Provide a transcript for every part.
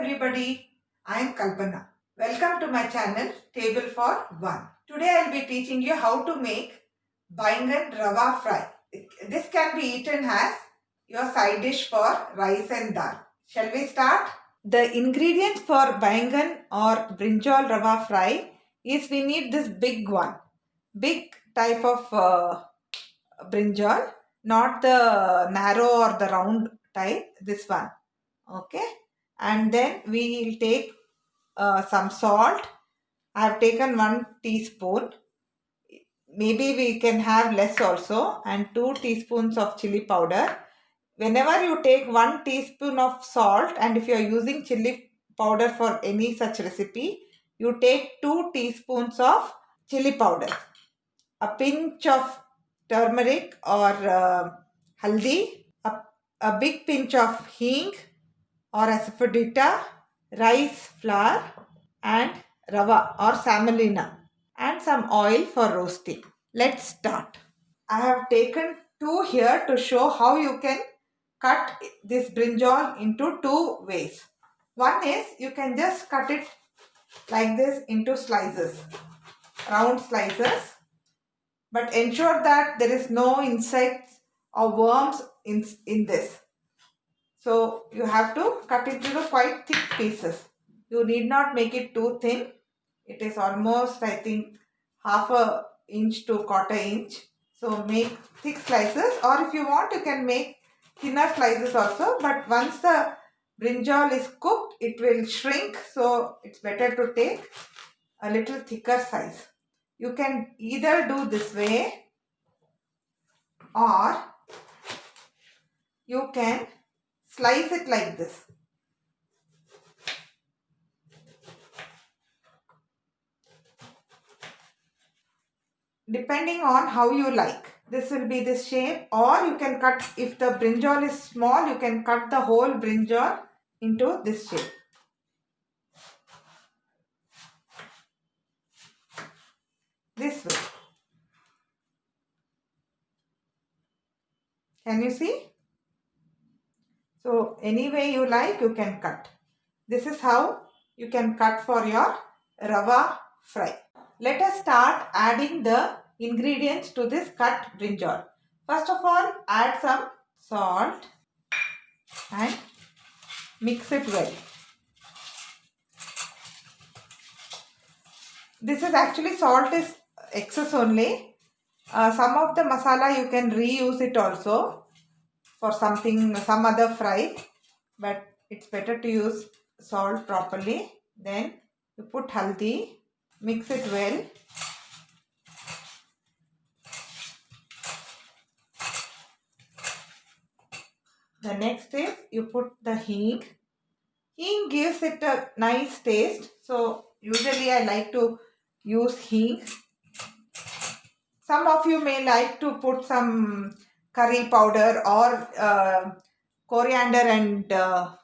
everybody, I am Kalpana. Welcome to my channel Table for One. Today I will be teaching you how to make Baingan Rava fry. This can be eaten as your side dish for rice and dal. Shall we start? The ingredients for Baingan or Brinjal Rava fry is we need this big one. Big type of brinjal, not the narrow or the round type, this one. Okay, and then we will take some salt. I have taken 1 teaspoon. Maybe we can have less also, and 2 teaspoons of chili powder. Whenever you take 1 teaspoon of salt, and if you are using chili powder for any such recipe, you take 2 teaspoons of chili powder, a pinch of turmeric or haldi, a big pinch of hing or asafoetida, rice flour and rava or semolina, and some oil for roasting. Let's start. I have taken 2 here to show how you can cut this brinjal into 2 ways. One is you can just cut it like this into slices, round slices, but ensure that there is no insects or worms in this. So you have to cut it into quite thick pieces. You need not make it too thin. It is almost, I think, half a inch to quarter inch. So make thick slices, or if you want you can make thinner slices also. But once the brinjal is cooked, it will shrink. So it's better to take a little thicker size. You can either do this way, or you can slice it like this. Depending on how you like. This will be this shape, or you can cut, if the brinjal is small, you can cut the whole brinjal into this shape. This way. Can you see? So any way you like, you can cut. This is how you can cut for your rava fry. Let us start adding the ingredients to this cut brinjal. First of all, add some salt and mix it well. This is actually, salt is excess only. Some of the masala you can reuse it also for something, some other fry, but it's better to use salt properly. Then you put haldi, mix it well. The next is you put the hing. Hing gives it a nice taste, so usually I like to use hing. Some of you may like to put some curry powder or coriander and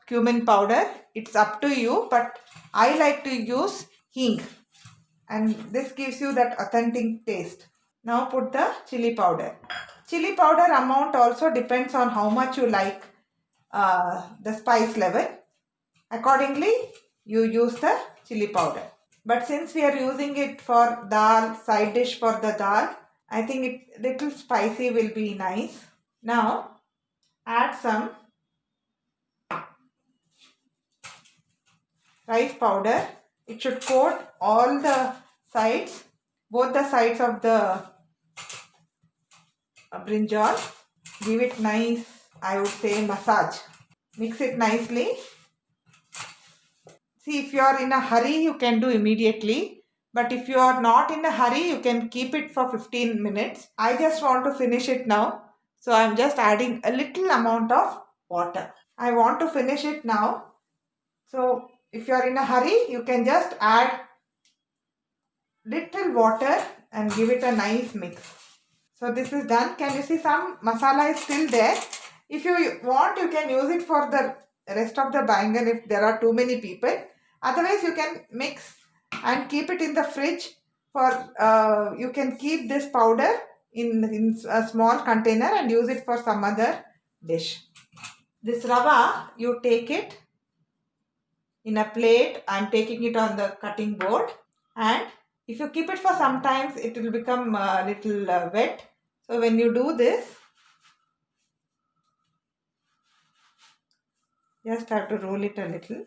cumin powder. It's up to you, but I like to use hing, and this gives you that authentic taste. Now put the chili powder. Chili powder amount also depends on how much you like the spice level. Accordingly, you use the chili powder. But since we are using it for dal, side dish for the dal, I think it little spicy will be nice. Now add some rice powder. It should coat all the sides, both the sides of the brinjal. Give it nice, I would say, massage. Mix it nicely. See, if you are in a hurry, you can do immediately. But if you are not in a hurry, you can keep it for 15 minutes. I just want to finish it now. So I am just adding a little amount of water. I want to finish it now. So if you are in a hurry, you can just add little water and give it a nice mix. So this is done. Can you see some masala is still there? If you want, you can use it for the rest of the baingan if there are too many people. Otherwise, you can mix and keep it in the fridge for, you can keep this powder in a small container and use it for some other dish. This rava, you take it in a plate. I'm taking it on the cutting board, and if you keep it for some time, it will become a little wet. So when you do this, just have to roll it a little.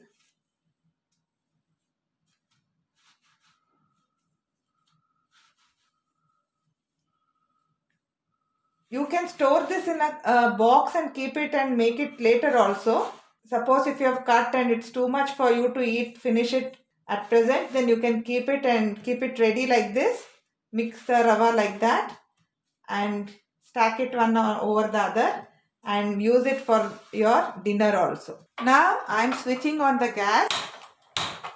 You can store this in a box and keep it and make it later also. Suppose if you have cut and it's too much for you to eat, finish it at present, then you can keep it and keep it ready like this. Mix the rava like that and stack it one over the other and use it for your dinner also. Now I am switching on the gas.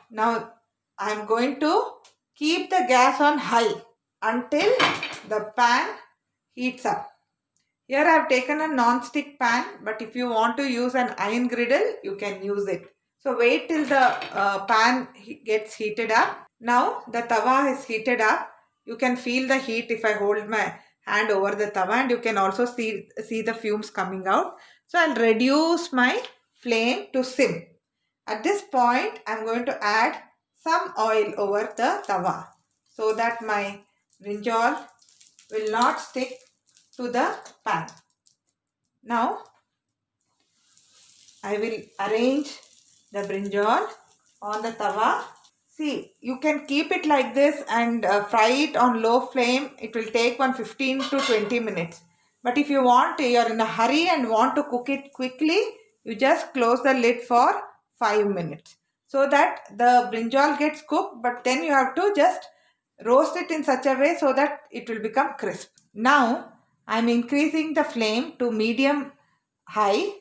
Now I am going to keep the gas on high until the pan heats up. Here I have taken a non-stick pan, but if you want to use an iron griddle, you can use it. So wait till the pan gets heated up. Now the tawa is heated up. You can feel the heat if I hold my hand over the tawa, and you can also see the fumes coming out. So I'll reduce my flame to sim. At this point, I'm going to add some oil over the tawa so that my brinjal will not stick to the pan. Now I will arrange the brinjal on the tawa. See, you can keep it like this and fry it on low flame. It will take 15 to 20 minutes. But if you are in a hurry and want to cook it quickly, you just close the lid for 5 minutes so that the brinjal gets cooked, but then you have to just roast it in such a way so that it will become crisp. Now I am increasing the flame to medium high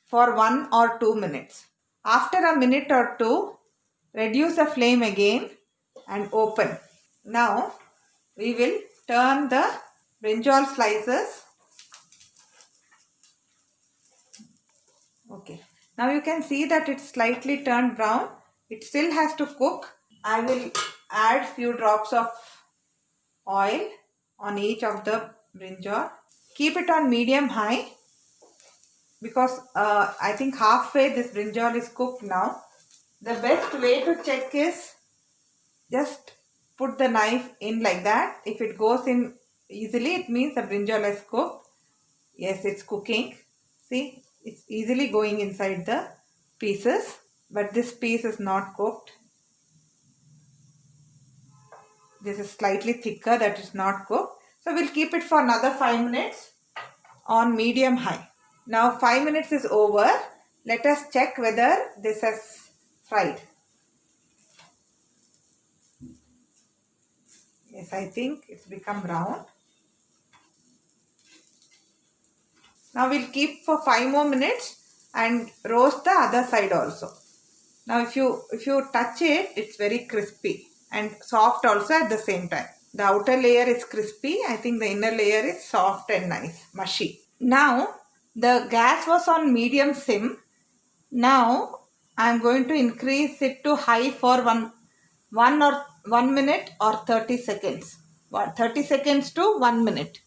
for 1 or 2 minutes. After a minute or two, reduce the flame again and open. Now we will turn the brinjal slices. Okay. Now you can see that it's slightly turned brown. It still has to cook. I will add few drops of oil on each of the brinjal. Keep it on medium high because I think halfway this brinjal is cooked now. The best way to check is just put the knife in like that. If it goes in easily, it means the brinjal is cooked. Yes, it's cooking. See, it's easily going inside the pieces, but this piece is not cooked. This is slightly thicker, that is not cooked. So we'll keep it for another 5 minutes on medium high. Now 5 minutes is over. Let us check whether this has fried. Yes, I think it's become brown. Now we'll keep for 5 more minutes and roast the other side also. Now if you touch it, it's very crispy and soft also at the same time. The outer layer is crispy. I think the inner layer is soft and nice, mushy. Now the gas was on medium sim. Now I am going to increase it to high for 1 minute or 30 seconds. 30 seconds to 1 minute.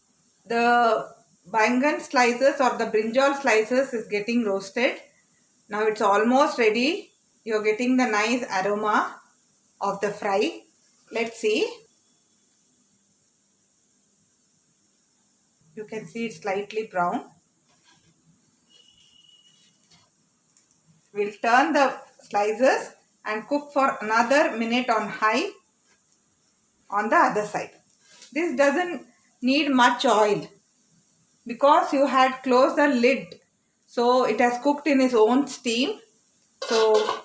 The bangan slices or the brinjal slices is getting roasted. Now it's almost ready. You're getting the nice aroma of the fry. Let's see. You can see it's slightly brown. We'll turn the slices and cook for another minute on high on the other side. This doesn't need much oil because you had closed the lid. So it has cooked in its own steam. So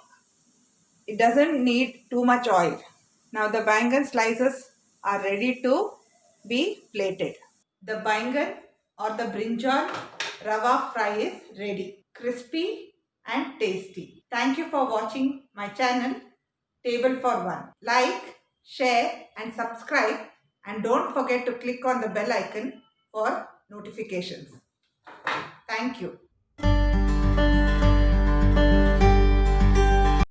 it doesn't need too much oil. Now the bangan slices are ready to be plated. The bangan or the brinjal rava fry is ready. Crispy and tasty. Thank you for watching my channel Table for One. Like, share and subscribe, and don't forget to click on the bell icon for notifications. Thank you.